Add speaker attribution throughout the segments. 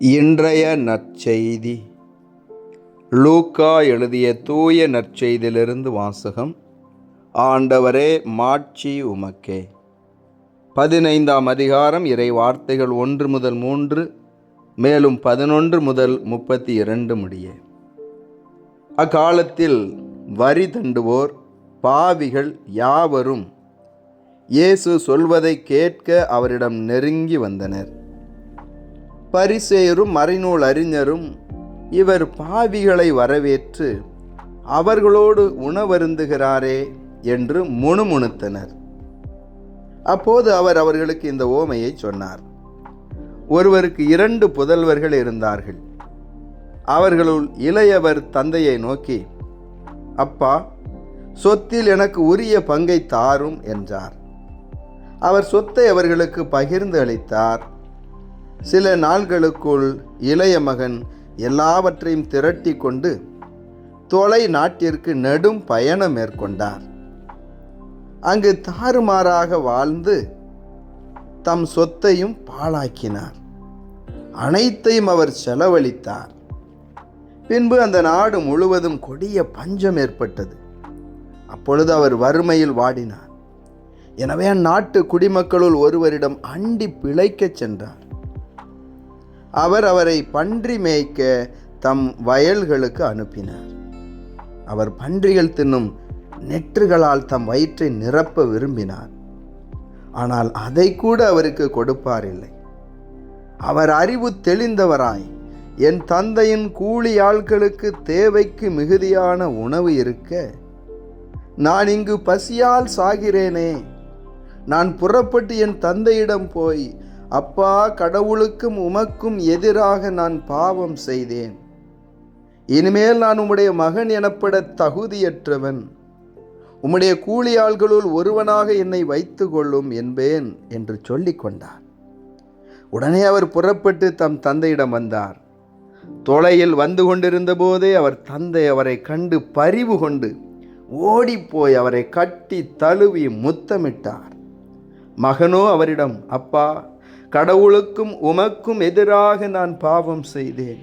Speaker 1: இன்றைய நற்செய்தி லூக்கா எழுதிய தூய நற்செய்தியிலிருந்து வாசகம். ஆண்டவரே, மாட்சி உமக்கே. 15ஆம் அதிகாரம், இறை வார்த்தைகள் 1 முதல் 3, மேலும் 11 முதல் 32 முடிய. அக்காலத்தில் வரி தண்டுவோர், பாவிகள் யாவரும் இயேசு சொல்வதை கேட்க அவரிடம் நெருங்கி வந்தனர். பரிசேயரும் மறைநூல் அறிஞரும் இவர் பாவிகளை வரவேற்று அவர்களோடு உணவருந்துகிறாரே என்று முணுமுணுத்தனர். அப்போது அவர் அவர்களுக்கு இந்த உவமையை சொன்னார். ஒருவருக்கு 2 புதல்வர்கள் இருந்தார்கள். அவர்களுள் இளையவர் தந்தையை நோக்கி, அப்பா, சொத்தில் எனக்கு உரிய பங்கை தாரும் என்றார். அவர் சொத்தை அவர்களுக்கு பகிர்ந்து அளித்தார். சில நாள்களுக்குள் இளைய மகன் எல்லாவற்றையும் திரட்டி கொண்டு தொலை நாட்டிற்கு நெடும் பயணம் மேற்கொண்டார். அங்கு தாறுமாறாக வாழ்ந்து தம் சொத்தையும் பாழாக்கினார். அனைத்தையும் அவர் செலவழித்தார். பின்பு அந்த நாடு முழுவதும் கொடிய பஞ்சம் ஏற்பட்டது. அப்பொழுது அவர் வறுமையில் வாடினார். எனவே அந்நாட்டு குடிமக்களுள் ஒருவரிடம் அண்டி பிழைக்கச் சென்றார். அவர் அவரை பன்றி மேய்க்க தம் வயல்களுக்கு அனுப்பினார். அவர் பன்றிகள் தின்னும் நெற்றுகளால் தம் வயிற்றை நிரப்ப விரும்பினார். ஆனால் அதை கூட அவருக்கு கொடுப்பாரில்லை. அவர் அறிவு தெளிந்தவராய், என் தந்தையின் கூலி ஆட்களுக்கு தேவைக்கு மிகுதியான உணவு இருக்க நான் இங்கு பசியால் சாகிறேனே. நான் புறப்பட்டு என் தந்தையிடம் போய், அப்பா, கடவுளுக்கும் உமக்கும் எதிராக நான் பாவம் செய்தேன். இனிமேல் நான் உம்முடைய மகன் எனப்பட தகுதியற்றவன். உம்முடைய கூலியாள்களுள் ஒருவனாக என்னை வைத்து கொள்ளும் என்பேன் என்று சொல்லிக் கொண்டார். உடனே அவர் புறப்பட்டு தம் தந்தையிடம் வந்தார். தொலையில் வந்து கொண்டிருந்த போதே அவர் தந்தை அவரை கண்டு பரிவு கொண்டு ஓடிப்போய் அவரை கட்டி தழுவி முத்தமிட்டார். மகனோ அவரிடம், அப்பா, கடவுளுக்கும் உமக்கும் எதிராக நான் பாவம் செய்தேன்.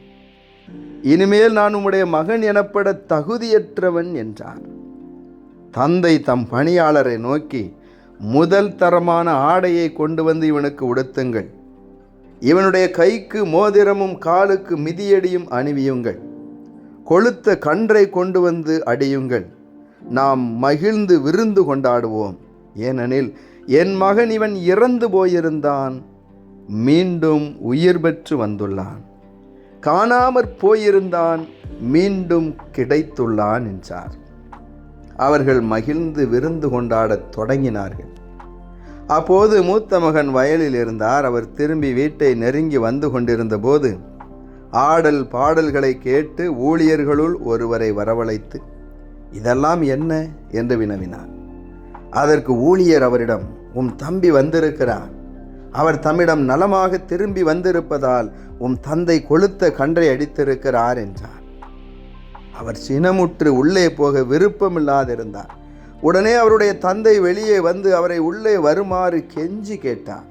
Speaker 1: இனிமேல் நான் உம்முடைய மகன் எனப்பட தகுதியற்றவன் என்றார். தந்தை தம் பணியாளரை நோக்கி, முதல் தரமான ஆடையை கொண்டு வந்து இவனுக்கு உடுத்துங்கள். இவனுடைய கைக்கு மோதிரமும் காலுக்கு மிதியடியும் அணிவியுங்கள். கொழுத்த கன்றை கொண்டு வந்து அடியுங்கள். நாம் மகிழ்ந்து விருந்து கொண்டாடுவோம். ஏனெனில் என் மகன் இவன் இறந்து போயிருந்தான், மீண்டும் உயிர் பெற்று வந்துள்ளான். காணாமற் போயிருந்தான், மீண்டும் கிடைத்துள்ளான் என்றார். அவர்கள் மகிழ்ந்து விருந்து கொண்டாடத் தொடங்கினார்கள். அப்போது மூத்த மகன் வயலில் இருந்தார். அவர் திரும்பி வீட்டை நெருங்கி வந்து கொண்டிருந்த போது ஆடல் பாடல்களை கேட்டு ஊழியர்களுள் ஒருவரை வரவழைத்து, இதெல்லாம் என்ன என்று வினவினார். அதற்கு ஊழியர் அவரிடம், உம் தம்பி வந்திருக்கிறார். அவர் தம்மிடம் நலமாக திரும்பி வந்திருப்பதால் உம் தந்தை கொழுத்த கன்றை அடித்திருக்கிறார் என்றார். அவர் சினமுற்று உள்ளே போக விருப்பமில்லாதிருந்தார். உடனே அவருடைய தந்தை வெளியே வந்து அவரை உள்ளே வருமாறு கெஞ்சி கேட்டார்.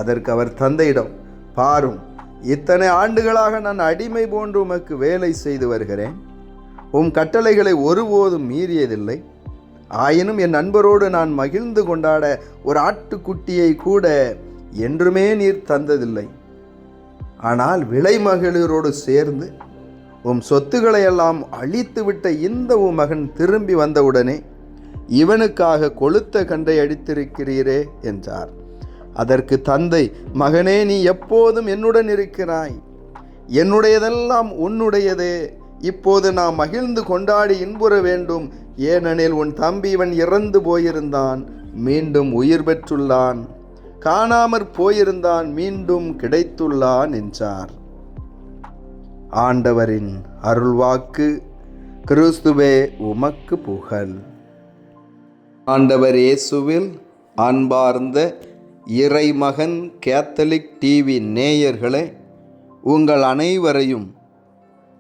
Speaker 1: அதற்கு அவர் தந்தையிடம், பாரும், இத்தனை ஆண்டுகளாக நான் அடிமை போன்று உமக்கு வேலை செய்து வருகிறேன். உம் கட்டளைகளை ஒருபோதும் மீறியதில்லை. ஆயினும் என் நண்பரோடு நான் மகிழ்ந்து கொண்டாட ஒரு ஆட்டுக்குட்டியை கூட என்றுமே நீர் தந்ததில்லை. ஆனால் விலை மகளிரோடு சேர்ந்து உம் சொத்துக்களை எல்லாம் அழித்துவிட்ட இந்த உம் மகன் திரும்பி வந்தவுடனே இவனுக்காக கொழுத்த கன்றை அடித்திருக்கிறீரே என்றார். அதற்கு தந்தை, மகனே, நீ எப்போதும் என்னுடன் இருக்கிறாய். என்னுடையதெல்லாம் உன்னுடையதே. இப்போது நாம் மகிழ்ந்து கொண்டாடி இன்புற வேண்டும். ஏனெனில் உன் தம்பி இவன் இறந்து போயிருந்தான், மீண்டும் உயிர் பெற்றுள்ளான். காணாமற் போயிருந்தான், மீண்டும் கிடைத்துள்ளான் என்றார். ஆண்டவரின் அருள்வாக்கு. கிறிஸ்துவே, உமக்கு புகழ். ஆண்டவர் இயேசுவில் அன்பார்ந்த இறைமகன் கேத்தலிக் டிவி நேயர்களே, உங்கள் அனைவரையும்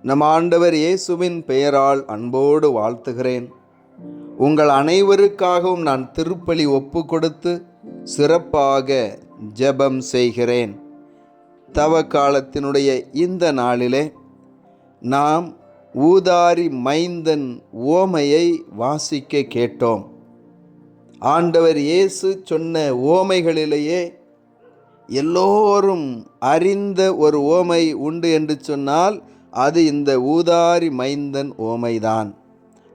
Speaker 1: நம் ஆண்டவர் இயேசுவின் பெயரால் அன்போடு வாழ்த்துகிறேன். உங்கள் அனைவருக்காகவும் நான் திருப்பலி ஒப்பு கொடுத்து சிறப்பாக ஜெபம் செய்கிறேன். தவ காலத்தினுடைய இந்த நாளிலே நாம் ஊதாரி மைந்தன் ஓமையை வாசிக்க கேட்டோம். ஆண்டவர் இயேசு சொன்ன ஓமைகளிலேயே எல்லோரும் அறிந்த ஒரு ஓமை உண்டு என்று சொன்னால் அது இந்த ஊதாரி மைந்தன் ஓமைதான்.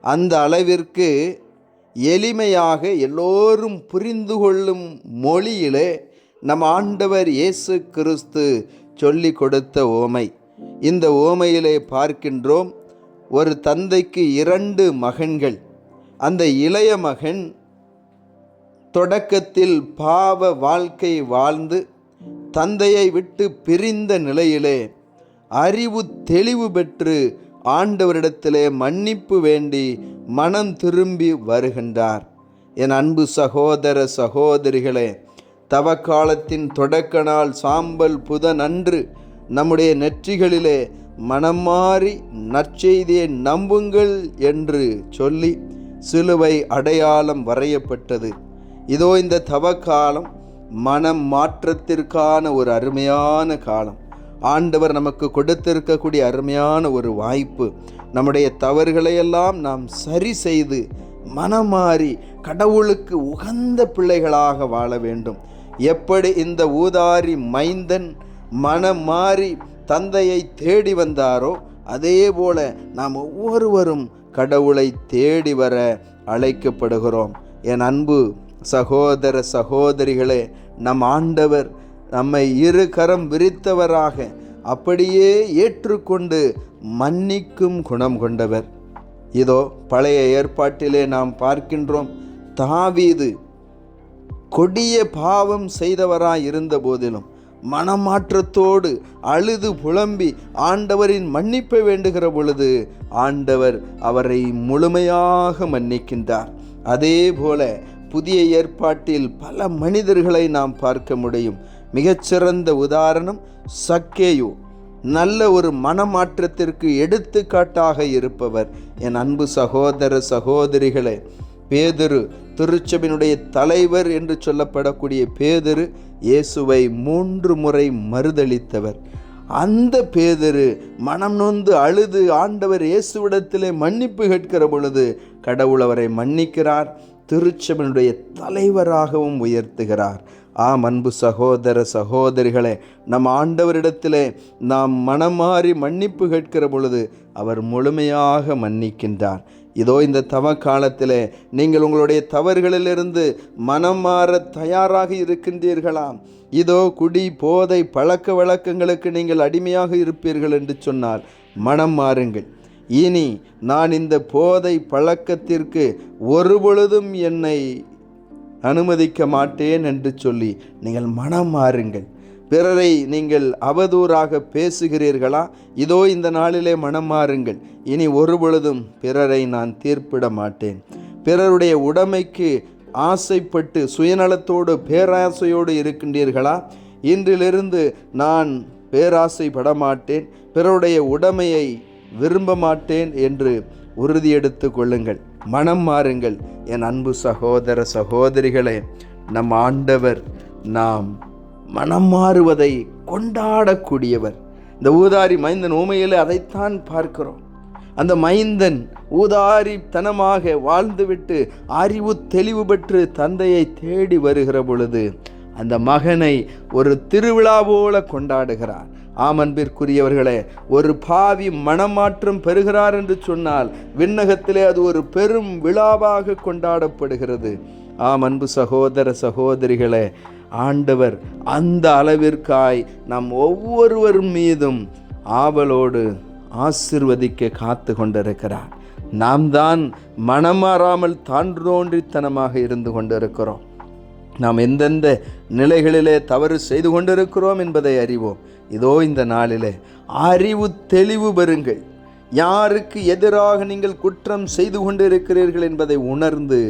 Speaker 1: அந்த அளவிற்கு எளிமையாக எல்லோரும் புரிந்து கொள்ளும் மொழியிலே நம் ஆண்டவர் இயேசு கிறிஸ்து சொல்லி கொடுத்த ஓமை. இந்த ஓமையிலே பார்க்கின்றோம், ஒரு தந்தைக்கு 2 மகன்கள். அந்த இளைய மகன் தொடக்கத்தில் பாவ வாழ்க்கை வாழ்ந்து தந்தையை விட்டு பிரிந்த நிலையிலே அறிவு தெளிவு பெற்று ஆண்டவரிடத்திலே மன்னிப்பு வேண்டி மனம் திரும்பி வருகின்றார். என் அன்பு சகோதர சகோதரிகளே, தவக்காலத்தின் தொடக்க நாள் சாம்பல் புதனன்று நம்முடைய நெற்றிகளிலே மனம் மாறி நற்செய்தியை நம்புங்கள் என்று சொல்லி சிலுவை அடையாளம் வரையப்பட்டது. இதோ இந்த தவக்காலம் மனம் மாற்றத்திற்கான ஒரு அருமையான காலம். ஆண்டவர் நமக்கு கொடுத்திருக்கக்கூடிய அருமையான ஒரு வாய்ப்பு. நம்முடைய தவறுகளையெல்லாம் நாம் சரி செய்து மனமாறி கடவுளுக்கு உகந்த பிள்ளைகளாக வாழ வேண்டும். எப்படி இந்த ஊதாரி மைந்தன் மனம் மாறி தந்தையை தேடி வந்தாரோ அதே போல நாம் ஒவ்வொருவரும் கடவுளை தேடி வர அழைக்கப்படுகிறோம். என் அன்பு சகோதர சகோதரிகளே, நம் ஆண்டவர் நம்மை 2 கரம் விரித்தவராக அப்படியே ஏற்றுக்கொண்டு மன்னிக்கும் குணம் கொண்டவர். இதோ பழைய ஏற்பாட்டிலே நாம் பார்க்கின்றோம், தாவீது கொடிய பாவம் செய்தவராய் இருந்த போதிலும் மனமாற்றத்தோடு அழுது புலம்பி ஆண்டவரின் மன்னிப்பை வேண்டுகிற பொழுது ஆண்டவர் அவரை முழுமையாக மன்னிக்கின்றார். அதே போல புதிய ஏற்பாட்டில் பல மனிதர்களை நாம் பார்க்க முடியும். மிகச்சிறந்த உதாரணம் சக்கேயு. நல்ல ஒரு மனமாற்றத்திற்கு எடுத்துக்காட்டாக இருப்பவர். என் அன்பு சகோதர சகோதரிகளே, பேதுரு, திருச்சபையினுடைய தலைவர் என்று சொல்லப்படக்கூடிய பேதுரு இயேசுவை 3 முறை மறுதலித்தவர். அந்த பேதுரு மனம் நொந்து அழுது ஆண்டவர் இயேசுவிடத்திலே மன்னிப்பு கேட்கிற பொழுது கடவுள் அவரை மன்னிக்கிறார், திருச்சபையினுடைய தலைவராகவும் உயர்த்துகிறார். ஆம் அன்பு சகோதர சகோதரிகளே, நம் ஆண்டவரிடத்திலே நாம் மனமாறி மன்னிப்பு கேட்கிற பொழுது அவர் முழுமையாக மன்னிக்கின்றார். இதோ இந்த தவ காலத்திலே நீங்கள் உங்களுடைய தவறுகளிலிருந்து மனம் மாற தயாராக இருக்கின்றீர்களா? இதோ குடி போதை பழக்க வழக்கங்களுக்கு நீங்கள் அடிமையாக இருப்பீர்கள் என்று சொன்னால் மனம் மாறுங்கள். இனி நான் இந்த போதை பழக்கத்திற்கு ஒருபொழுதும் என்னை அனுமதிக்க மாட்டேன் என்று சொல்லி நீங்கள் மனம் மாறுங்கள். பிறரை நீங்கள் அவதூறாக பேசுகிறீர்களா? இதோ இந்த நாளிலே மனம் மாறுங்கள். இனி ஒருபொழுதும் பிறரை நான் தீர்ப்பிட மாட்டேன். பிறருடைய உடைமைக்கு ஆசைப்பட்டு சுயநலத்தோடு பேராசையோடு இருக்கின்றீர்களா? இன்றிலிருந்து நான் பேராசைப்பட மாட்டேன், பிறருடைய உடைமையை விரும்ப மாட்டேன் என்று உறுதியெடுத்து கொள்ளுங்கள். மனம் மாறுங்கள். என் அன்பு சகோதர சகோதரிகளே, நம் ஆண்டவர் நாம் மனம் மாறுவதை கொண்டாடக்கூடியவர். இந்த ஊதாரி மைந்தன் ஊமையிலே அதைத்தான் பார்க்கிறோம். அந்த மைந்தன் ஊதாரித்தனமாக வாழ்ந்துவிட்டு அறிவு தெளிவு பெற்று தந்தையை தேடி வருகிற பொழுது அந்த மகனை ஒரு திருவிழா போல கொண்டாடுகிறார். ஆமன்பிற்குரியவர்களே, ஒரு பாவி மனமாற்றம் பெறுகிறார் என்று சொன்னால் விண்ணகத்திலே அது ஒரு பெரும் விழாவாக கொண்டாடப்படுகிறது. அன்பு சகோதர சகோதரிகளே, ஆண்டவர் அந்த அளவிற்காய் நம் ஒவ்வொருவர் மீதும் ஆவலோடு ஆசிர்வதிக்க காத்து கொண்டிருக்கிறார். நாம் தான் மனமாறாமல் தாண்டோன்றித்தனமாக இருந்து கொண்டிருக்கிறோம். நாம் எந்தெந்த நிலைகளிலே தவறு செய்து கொண்டிருக்கிறோம் என்பதை அறிவோம். இதோ இந்த நாளிலே அறிவு தெளிவு பெறுங்கள். யாருக்கு எதிராக நீங்கள் குற்றம் செய்து கொண்டிருக்கிறீர்கள் என்பதை உணர்ந்து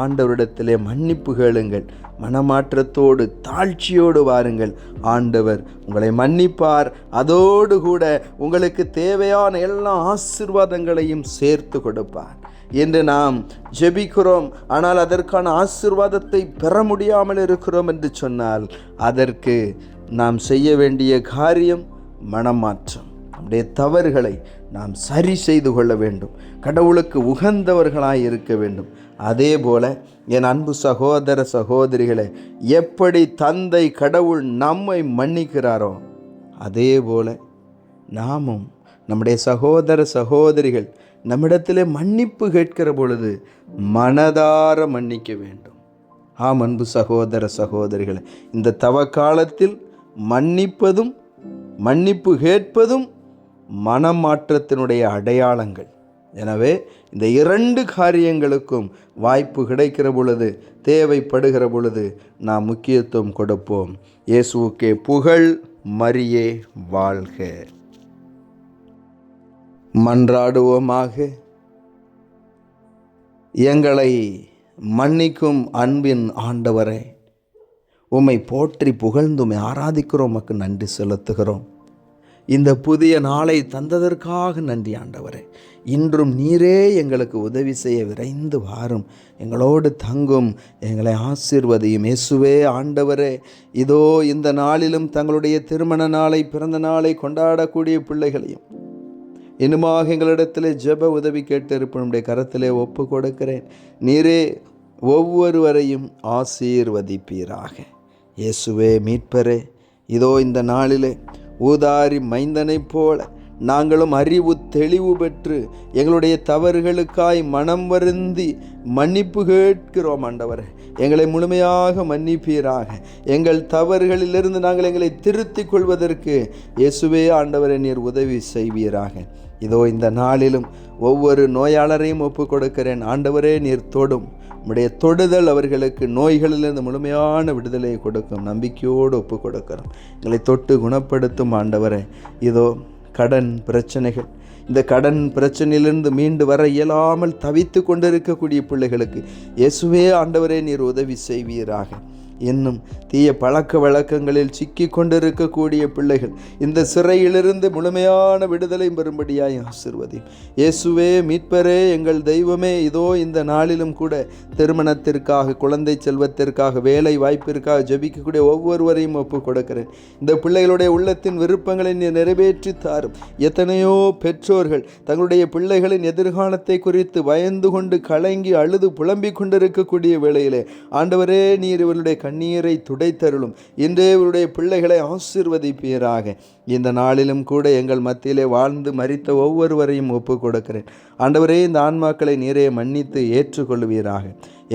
Speaker 1: ஆண்டவரிடத்திலே மன்னிப்பு கேளுங்கள். மனமாற்றத்தோடு தாழ்ச்சியோடு வாருங்கள். ஆண்டவர் உங்களை மன்னிப்பார். அதோடு கூட உங்களுக்கு தேவையான எல்லா ஆசீர்வாதங்களையும் சேர்த்து கொடுப்பார் என்று நாம் ஜெபிக்கிறோம். ஆனால் அதற்கான ஆசீர்வாதத்தை பெற முடியாமல் இருக்கிறோம் என்று சொன்னால் அதற்கு நாம் செய்ய வேண்டிய காரியம் மனமாற்றம். நம்முடைய தவறுகளை நாம் சரி செய்து கொள்ள வேண்டும். கடவுளுக்கு உகந்தவர்களாய் இருக்க வேண்டும். அதே போல என் அன்பு சகோதர சகோதரிகளை, எப்படி தந்தை கடவுள் நம்மை மன்னிக்கிறாரோ அதே போல நாமும் நம்முடைய சகோதர சகோதரிகள் நம்மிடத்திலே மன்னிப்பு கேட்கிற பொழுது மனதார மன்னிக்க வேண்டும். ஆம் அன்பு சகோதர சகோதரிகளை, இந்த தவ காலத்தில் மன்னிப்பதும் மன்னிப்பு கேட்பதும் மனமாற்றத்தினுடைய அடையாளங்கள். எனவே இந்த 2 காரியங்களுக்கும் வாய்ப்பு கிடைக்கிற பொழுது, தேவைப்படுகிற பொழுது நாம் முக்கியத்துவம் கொடுப்போம். இயேசுவுக்கே புகழ், மரியே வாழ்க. மன்றாடுவோமாக. எங்களை மன்னிக்கும் அன்பின் ஆண்டவரே, உம்மை போற்றி புகழ்ந்து உம்மை ஆராதிக்கிறோம், உமக்கு நன்றி செலுத்துகிறோம். இந்த புதிய நாளை தந்ததற்காக நன்றி ஆண்டவரே. இன்றும் நீரே எங்களுக்கு உதவி செய்ய விரைந்து வாரும், எங்களோடு தங்கும், எங்களை ஆசீர்வதியும். இயேசுவே ஆண்டவரே, இதோ இந்த நாளிலும் தங்களுடைய திருமண நாளை, பிறந்த நாளை கொண்டாடக்கூடிய பிள்ளைகளையும் இன்னுமாக எங்களிடத்தில் ஜெப உதவி கேட்டு இருப்பனுடைய கரத்திலே ஒப்பு கொடுக்கிறேன். நீரே ஒவ்வொருவரையும் ஆசீர்வதிப்பீராக. இயேசுவே மீட்பரே, இதோ இந்த நாளிலே ஊதாரி மைந்தனைப் போல நாங்களும் அறிவு தெளிவு பெற்று எங்களுடைய தவறுகளுக்காய் மனம் வருந்தி மன்னிப்பு கேட்கிறோம் ஆண்டவரே. எங்களை முழுமையாக மன்னிப்பீராக. எங்கள் தவறுகளிலிருந்து நாங்கள் எங்களை திருத்திக் கொள்வதற்கு இயேசுவே ஆண்டவரே நீர் உதவி செய்வீராக. இதோ இந்த நாளிலும் ஒவ்வொரு நோயாளரையும் ஒப்பு கொடுக்கிறேன் ஆண்டவரே. நீர் தொடும், உம்முடைய தொடுதல் அவர்களுக்கு நோய்களிலிருந்து முழுமையான விடுதலையை கொடுக்கும். நம்பிக்கையோடு ஒப்பு கொடுக்கிறோம். எங்களை தொட்டு குணப்படுத்தும் ஆண்டவரே. இதோ கடன் பிரச்சனைகள், இந்த கடன் பிரச்சனையிலிருந்து மீண்டு வர இயலாமல் தவித்து கொண்டிருக்கக்கூடிய பிள்ளைகளுக்கு இயேசுவே ஆண்டவரே நீர் உதவி செய்வீராக. இன்னும் தீய பழக்க வழக்கங்களில் சிக்கி கொண்டிருக்கக்கூடிய பிள்ளைகள் இந்த சிறையிலிருந்து முழுமையான விடுதலை பெறும்படியாய் ஆசீர்வதி. இயேசுவே மீட்பரே, எங்கள் தெய்வமே, இதோ இந்த நாளிலும் கூட திருமணத்திற்காக, குழந்தை செல்வத்திற்காக, வேலை வாய்ப்பிற்காக ஜெபிக்கக்கூடிய ஒவ்வொருவரையும் ஒப்பு கொடுக்கிறேன். இந்த பிள்ளைகளுடைய உள்ளத்தின் விருப்பங்களை நிறைவேற்றி தாரும். எத்தனையோ பெற்றோர்கள் தங்களுடைய பிள்ளைகளின் எதிர்காலத்தை குறித்து பயந்து கொண்டு கலங்கி அழுது புலம்பிக் கொண்டிருக்கக்கூடிய வேளையிலே ஆண்டவரே நீர் இவருடைய கண்ணீரை துடைத்தருளும். இன்றே இவருடைய பிள்ளைகளை ஆசீர்வதிப்பீராக. இந்த நாளிலும் கூட எங்கள் மத்தியிலே வாழ்ந்து மரித்த ஒவ்வொருவரையும் ஒப்பு கொடுக்கிறேன் ஆண்டவரே. இந்த ஆன்மாக்களை நீரே மன்னித்து ஏற்றுக்கொள்வீராக.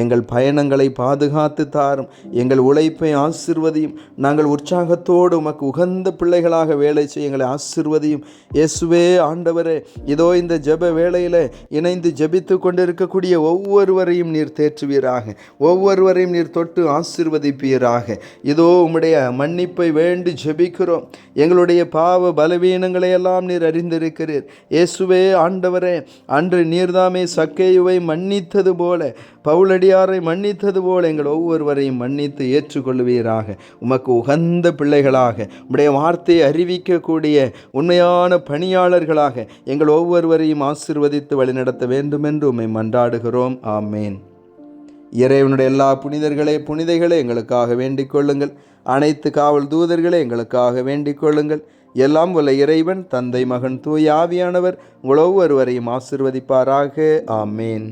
Speaker 1: எங்கள் பயணங்களை பாதுகாத்து தாரும். எங்கள் உழைப்பை ஆசீர்வதியும். நாங்கள் உற்சாகத்தோடு உமக்கு உகந்த பிள்ளைகளாக வேலை செய்ய எங்களை ஆசீர்வதியும். இயேசுவே ஆண்டவரே, இதோ இந்த ஜெப வேளையில் இணைந்து ஜெபித்து கொண்டிருக்கக்கூடிய ஒவ்வொருவரையும் நீர் தேற்றுவீராக. ஒவ்வொருவரையும் நீர் தொட்டு ஆசீர்வதிப்பீராக. இதோ உம்முடைய மன்னிப்பை வேண்டி ஜெபிக்கிறோம். எங்களுடைய பாவ பலவீனங்களை எல்லாம் நீர் அறிந்திருக்கிறீர். இயேசுவே ஆண்டவரே, அன்று நீர்தாமே சக்கேயுவை மன்னித்தது போல, பவுலடியாரை மன்னித்தது போல எங்கள் ஒவ்வொருவரையும் மன்னித்து ஏற்றுக்கொள்வீராக. உமக்கு உகந்த பிள்ளைகளாக, உம்முடைய வார்த்தையை அறிவிக்கக்கூடிய உண்மையான பணியாளர்களாக எங்கள் ஒவ்வொருவரையும் ஆசீர்வதித்து வழிநடத்த வேண்டுமென்று உம்மை மன்றாடுகிறோம். ஆமேன். இறைவனுடைய எல்லா புனிதர்களே, புனிதைகளே, எங்களுக்காக வேண்டிக் கொள்ளுங்கள். அனைத்து காவல் தூதர்களே, எங்களுக்காக வேண்டிக் கொள்ளுங்கள். எல்லாம் வல்ல இறைவன், தந்தை, மகன், தூய ஆவியானவர் உங்கள் ஒவ்வொருவரையும் ஆசீர்வதிப்பாராக. ஆமேன்.